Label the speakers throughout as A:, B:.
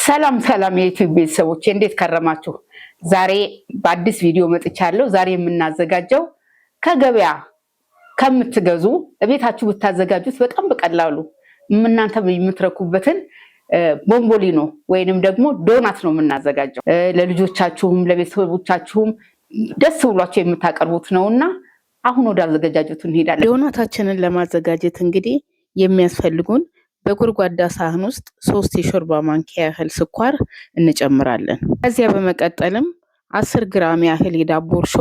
A: ሰላም ሰላም የዩቲዩብ ቤተሰቦች እንዴት ከረማችሁ? ዛሬ በአዲስ ቪዲዮ መጥቻለሁ። ዛሬ የምናዘጋጀው ከገበያ ከምትገዙ ቤታችሁ ብታዘጋጁት በጣም በቀላሉ እናንተ የምትረኩበትን ቦምቦሊኖ ወይንም ደግሞ ዶናት ነው የምናዘጋጀው። ለልጆቻችሁም ለቤተሰቦቻችሁም ደስ ብሏቸው የምታቀርቡት ነውና አሁን ወደ አዘገጃጀቱ እንሄዳለን።
B: ዶናታችንን ለማዘጋጀት እንግዲህ የሚያስፈልጉን በጎድጓዳ ሳህን ውስጥ 3 የሾርባ ማንኪያ ያህል ስኳር እንጨምራለን። ከዚያ በመቀጠልም 10 ግራም ያህል የዳቦ እርሾ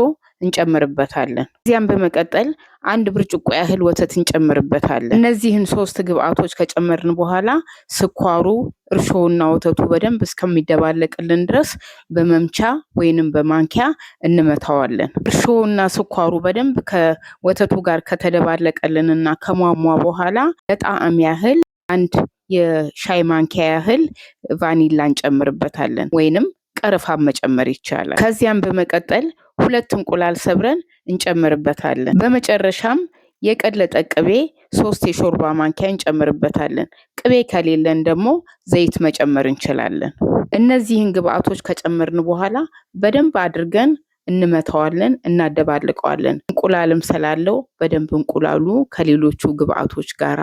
B: እንጨምርበታለን። ከዚያም በመቀጠል 1 ብርጭቆ ያህል ወተት እንጨምርበታለን። እነዚህን 3 ግብአቶች ከጨመርን በኋላ ስኳሩ፣ እርሾውና ወተቱ በደንብ እስከሚደባለቅልን ድረስ በመምቻ ወይንም በማንኪያ እንመታዋለን። እርሾውና ስኳሩ በደንብ ከወተቱ ጋር ከተደባለቀልንና ከሟሟ በኋላ ለጣዕም ያህል 1 የሻይ ማንኪያ ያህል ቫኒላ እንጨምርበታለን ወይንም ቀረፋ መጨመር ይቻላል። ከዚያም በመቀጠል 2 እንቁላል ሰብረን እንጨምርበታለን። በመጨረሻም የቀለጠ ቅቤ 3 የሾርባ ማንኪያ እንጨምርበታለን። ቅቤ ከሌለን ደግሞ ዘይት መጨመር እንችላለን። እነዚህን ግብአቶች ከጨመርን በኋላ በደንብ አድርገን እንመታዋለን፣ እናደባልቀዋለን። እንቁላልም ስላለው በደንብ እንቁላሉ ከሌሎቹ ግብአቶች ጋራ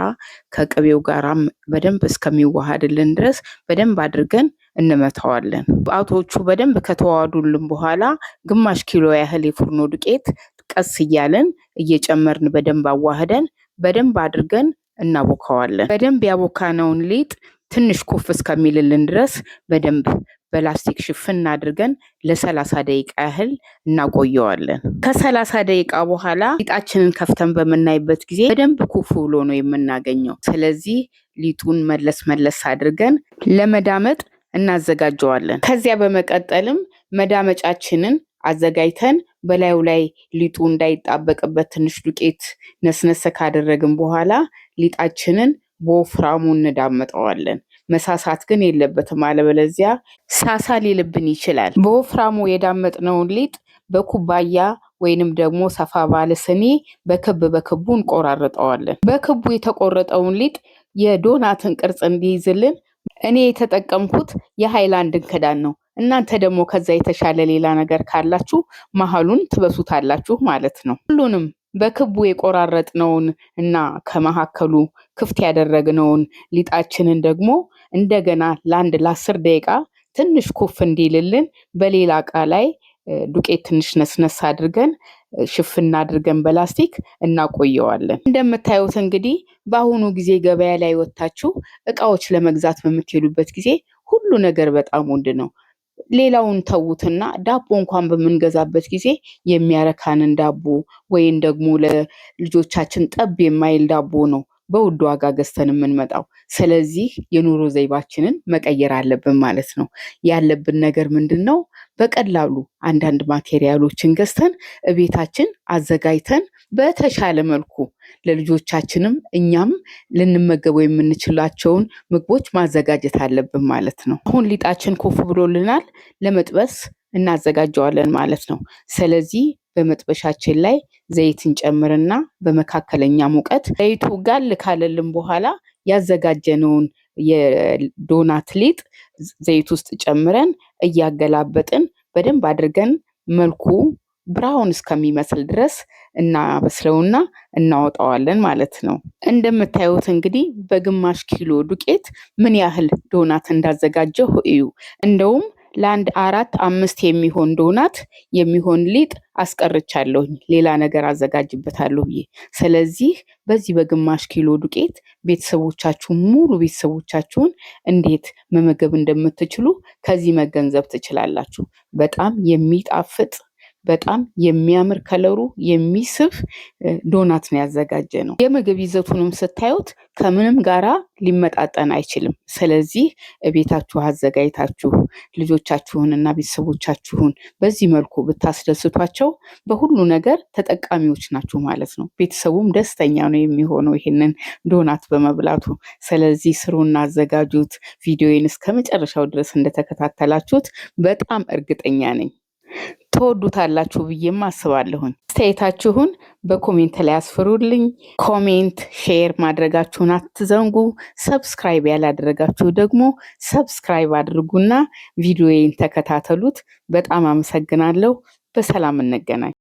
B: ከቅቤው ጋራ በደንብ እስከሚዋሃድልን ድረስ በደንብ አድርገን እንመታዋለን። ግብአቶቹ በደንብ ከተዋሃዱልን በኋላ ግማሽ ኪሎ ያህል የፉርኖ ዱቄት ቀስ እያለን እየጨመርን በደንብ አዋህደን በደንብ አድርገን እናቦካዋለን። በደንብ ያቦካነውን ሊጥ ትንሽ ኩፍ እስከሚልልን ድረስ በደንብ በላስቲክ ሽፍን አድርገን ለ30 ደቂቃ ያህል እናቆየዋለን። ከ30 ደቂቃ በኋላ ሊጣችንን ከፍተን በምናይበት ጊዜ በደንብ ኩፍ ብሎ ነው የምናገኘው። ስለዚህ ሊጡን መለስ አድርገን ለመዳመጥ እናዘጋጀዋለን። ከዚያ በመቀጠልም መዳመጫችንን አዘጋጅተን በላዩ ላይ ሊጡ እንዳይጣበቅበት ትንሽ ዱቄት ነስነስ ካደረግን በኋላ ሊጣችንን በወፍራሙ እንዳመጠዋለን። መሳሳት ግን የለበትም፣ አለበለዚያ ሳሳ ሊልብን ይችላል። በወፍራሙ የዳመጥነውን ሊጥ በኩባያ ወይንም ደግሞ ሰፋ ባለ ስኒ በክቡ እንቆራርጠዋለን። በክቡ የተቆረጠውን ሊጥ የዶናትን ቅርጽ እንዲይዝልን እኔ የተጠቀምኩት የሃይላንድን ክዳን ነው። እናንተ ደግሞ ከዛ የተሻለ ሌላ ነገር ካላችሁ መሀሉን ትበሱታላችሁ ማለት ነው። ሁሉንም በክቡ የቆራረጥነውን እና ከመካከሉ ክፍት ያደረግነውን ሊጣችንን ደግሞ እንደገና ለ10 ደቂቃ ትንሽ ኩፍ እንዲልልን በሌላ እቃ ላይ ዱቄት ትንሽ ነስነስ አድርገን ሽፍና አድርገን በላስቲክ እናቆየዋለን። እንደምታዩት እንግዲህ በአሁኑ ጊዜ ገበያ ላይ ወጣችሁ እቃዎች ለመግዛት በምትሄዱበት ጊዜ ሁሉ ነገር በጣም ውድ ነው። ሌላውን ተውትና ዳቦ እንኳን በምንገዛበት ጊዜ የሚያረካንን ዳቦ ወይም ደግሞ ለልጆቻችን ጠብ የማይል ዳቦ ነው በውድ ዋጋ ገዝተን የምንመጣው። ስለዚህ የኑሮ ዘይቤያችንን መቀየር አለብን ማለት ነው። ያለብን ነገር ምንድነው? በቀላሉ አንዳንድ ማቴሪያሎችን ገዝተን ቤታችን አዘጋጅተን በተሻለ መልኩ ለልጆቻችንም እኛም ልንመገበው የምንችላቸውን ምግቦች ማዘጋጀት አለብን ማለት ነው። አሁን ሊጣችን ኮፍ ብሎልናል፣ ለመጥበስ እናዘጋጀዋለን ማለት ነው። ስለዚህ በመጥበሻችን ላይ ዘይት እንጨምርና በመካከለኛ ሙቀት ዘይቱ ጋል ካለልን በኋላ ያዘጋጀነውን የዶናት ሊጥ ዘይት ውስጥ ጨምረን እያገላበጥን በደንብ አድርገን መልኩ ብራውን እስከሚመስል ድረስ እናበስለውና እናወጣዋለን ማለት ነው። እንደምታዩት እንግዲህ በግማሽ ኪሎ ዱቄት ምን ያህል ዶናት እንዳዘጋጀሁ እዩ። እንደውም ለአንድ 4-5 የሚሆን ዶናት የሚሆን ሊጥ አስቀርቻለሁኝ ሌላ ነገር አዘጋጅበታለሁ ብዬ። ስለዚህ በዚህ በግማሽ ኪሎ ዱቄት ሙሉ ቤተሰቦቻችሁን እንዴት መመገብ እንደምትችሉ ከዚህ መገንዘብ ትችላላችሁ። በጣም የሚጣፍጥ በጣም የሚያምር ከለሩ የሚስብ ዶናት ነው ያዘጋጀ ነው። የምግብ ይዘቱንም ስታዩት ከምንም ጋራ ሊመጣጠን አይችልም። ስለዚህ ቤታችሁ አዘጋጅታችሁ ልጆቻችሁንና ቤተሰቦቻችሁን በዚህ መልኩ ብታስደስቷቸው በሁሉ ነገር ተጠቃሚዎች ናችሁ ማለት ነው። ቤተሰቡም ደስተኛ ነው የሚሆነው ይሄንን ዶናት በመብላቱ። ስለዚህ ስሩና አዘጋጁት። ቪዲዮዬን እስከ መጨረሻው ድረስ እንደተከታተላችሁት በጣም እርግጠኛ ነኝ። ተወዱታላችሁ ብዬም አስባለሁኝ። አስተያየታችሁን በኮሜንት ላይ አስፍሩልኝ። ኮሜንት፣ ሼር ማድረጋችሁን አትዘንጉ። ሰብስክራይብ ያላደረጋችሁ ደግሞ ሰብስክራይብ አድርጉና ቪዲዮዬን ተከታተሉት። በጣም አመሰግናለሁ። በሰላም እንገናኝ።